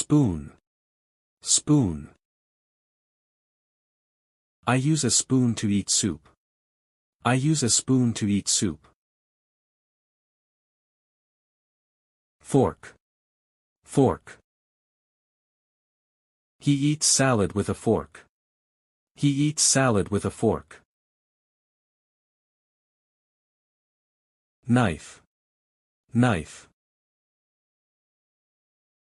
Spoon. Spoon. I use a spoon to eat soup. I use a spoon to eat soup. Fork. Fork. He eats salad with a fork. He eats salad with a fork. Knife. Knife.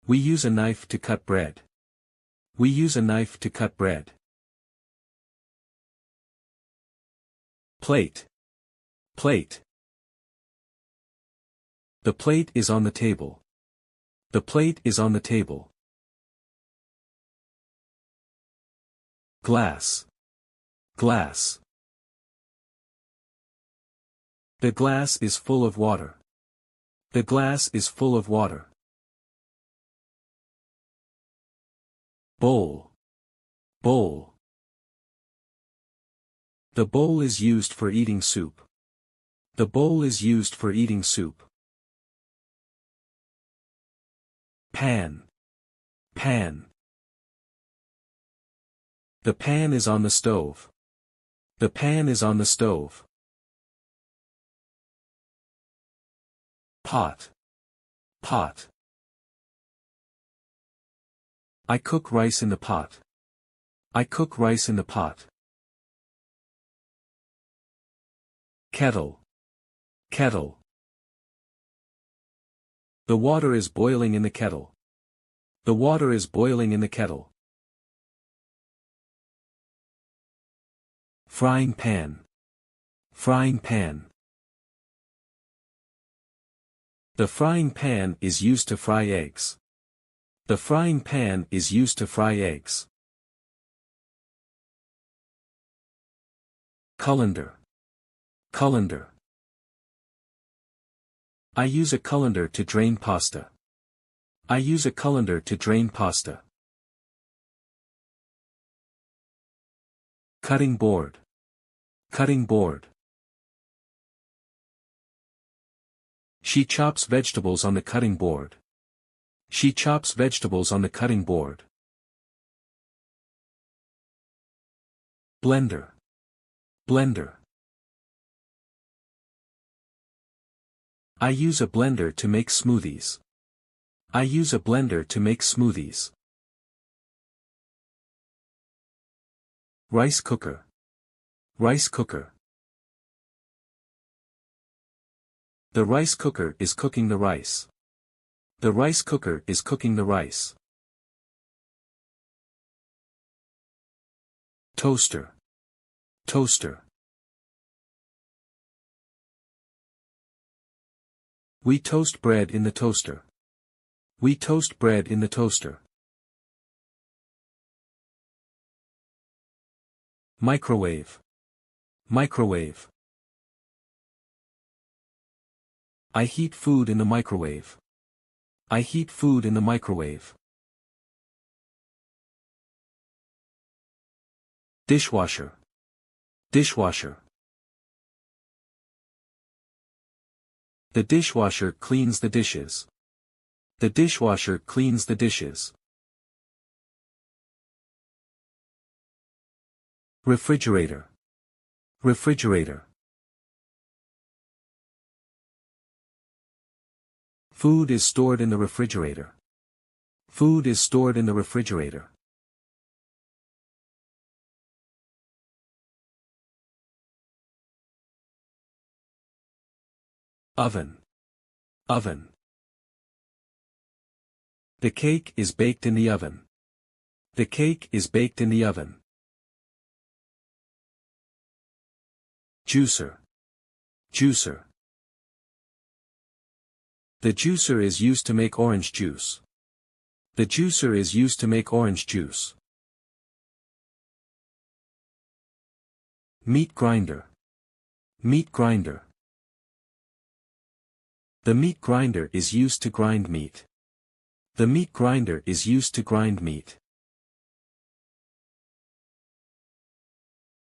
We use a knife to cut bread. We use a knife to cut bread. Plate. Plate. The plate is on the table. The plate is on the table. Glass. Glass. The glass is full of water. The glass is full of water. Bowl. Bowl. The bowl is used for eating soup. The bowl is used for eating soup. Pan. Pan. The pan is on the stove. The pan is on the stove. Pot. Pot. I cook rice in the pot. I cook rice in the pot. Kettle. Kettle. The water is boiling in the kettle. The water is boiling in the kettle. Frying pan. Frying pan. The frying pan is used to fry eggs. The frying pan is used to fry eggs. Colander. Colander. I use a colander to drain pasta. I use a colander to drain pasta. Cutting board. Cutting board. She chops vegetables on the cutting board. She chops vegetables on the cutting board. Blender. Blender. I use a blender to make smoothies. I use a blender to make smoothies. Rice cooker. Rice cooker. The rice cooker is cooking the rice. The rice cooker is cooking the rice. Toaster. Toaster. We toast bread in the toaster. We toast bread in the toaster. Microwave. Microwave. I heat food in the microwave. I heat food in the microwave. Dishwasher. Dishwasher. The dishwasher cleans the dishes. The dishwasher cleans the dishes. Refrigerator. Refrigerator. Food is stored in the refrigerator. Food is stored in the refrigerator. Oven. Oven. The cake is baked in the oven. The cake is baked in the oven. Juicer. Juicer. The juicer is used to make orange juice. The juicer is used to make orange juice. Meat grinder. Meat grinder. The meat grinder is used to grind meat. The meat grinder is used to grind meat.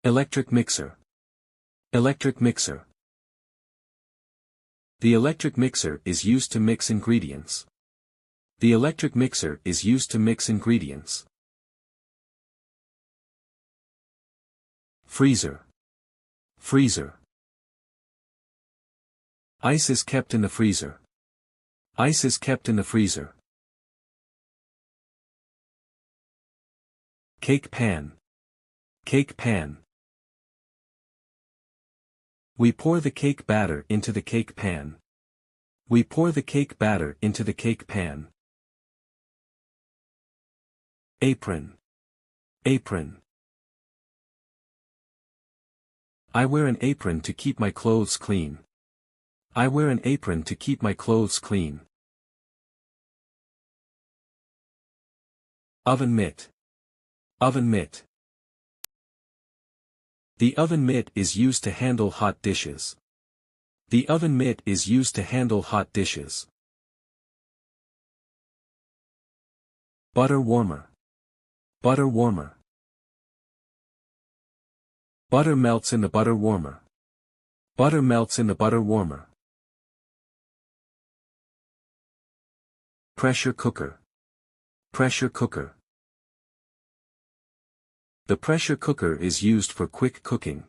Electric mixer. Electric mixer. The electric mixer is used to mix ingredients. The electric mixer is used to mix ingredients. Freezer. Freezer. Ice is kept in the freezer. Ice is kept in the freezer. Cake pan. Cake pan. We pour the cake batter into the cake pan. We pour the cake batter into the cake pan. Apron. Apron. I wear an apron to keep my clothes clean. I wear an apron to keep my clothes clean. Oven mitt. Oven mitt. The oven mitt is used to handle hot dishes. The oven mitt is used to handle hot dishes. Butter warmer. Butter warmer. Butter melts in the butter warmer. Butter melts in the butter warmer. Pressure cooker. Pressure cooker. The pressure cooker is used for quick cooking.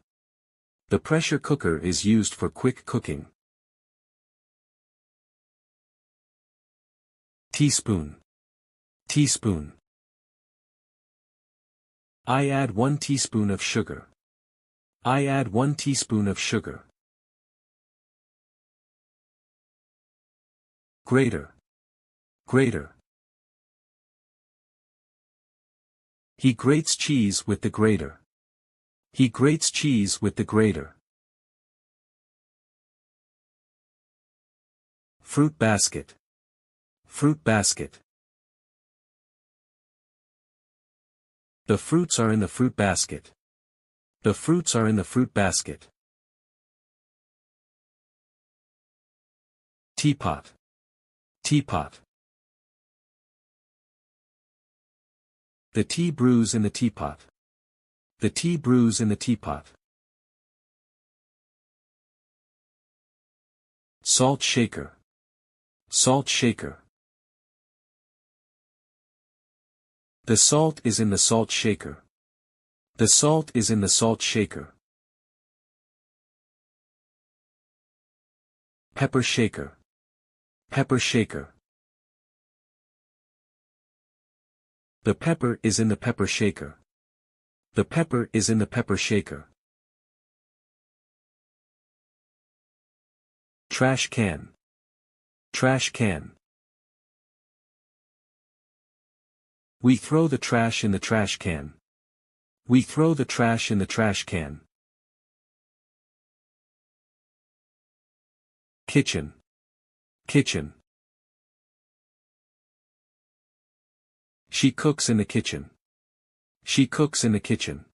The pressure cooker is used for quick cooking. Teaspoon. Teaspoon. I add 1 teaspoon of sugar. I add 1 teaspoon of sugar. Grater. Grater. He grates cheese with the grater. He grates cheese with the grater. Fruit basket. Fruit basket. The fruits are in the fruit basket. The fruits are in the fruit basket. Teapot. Teapot. The tea brews in the teapot. The tea brews in the teapot. Salt shaker. Salt shaker. The salt is in the salt shaker. The salt is in the salt shaker. Pepper shaker. Pepper shaker. The pepper is in the pepper shaker. The pepper is in the pepper shaker. Trash can. Trash can. We throw the trash in the trash can. We throw the trash in the trash can. Kitchen. Kitchen. She cooks in the kitchen. She cooks in the kitchen.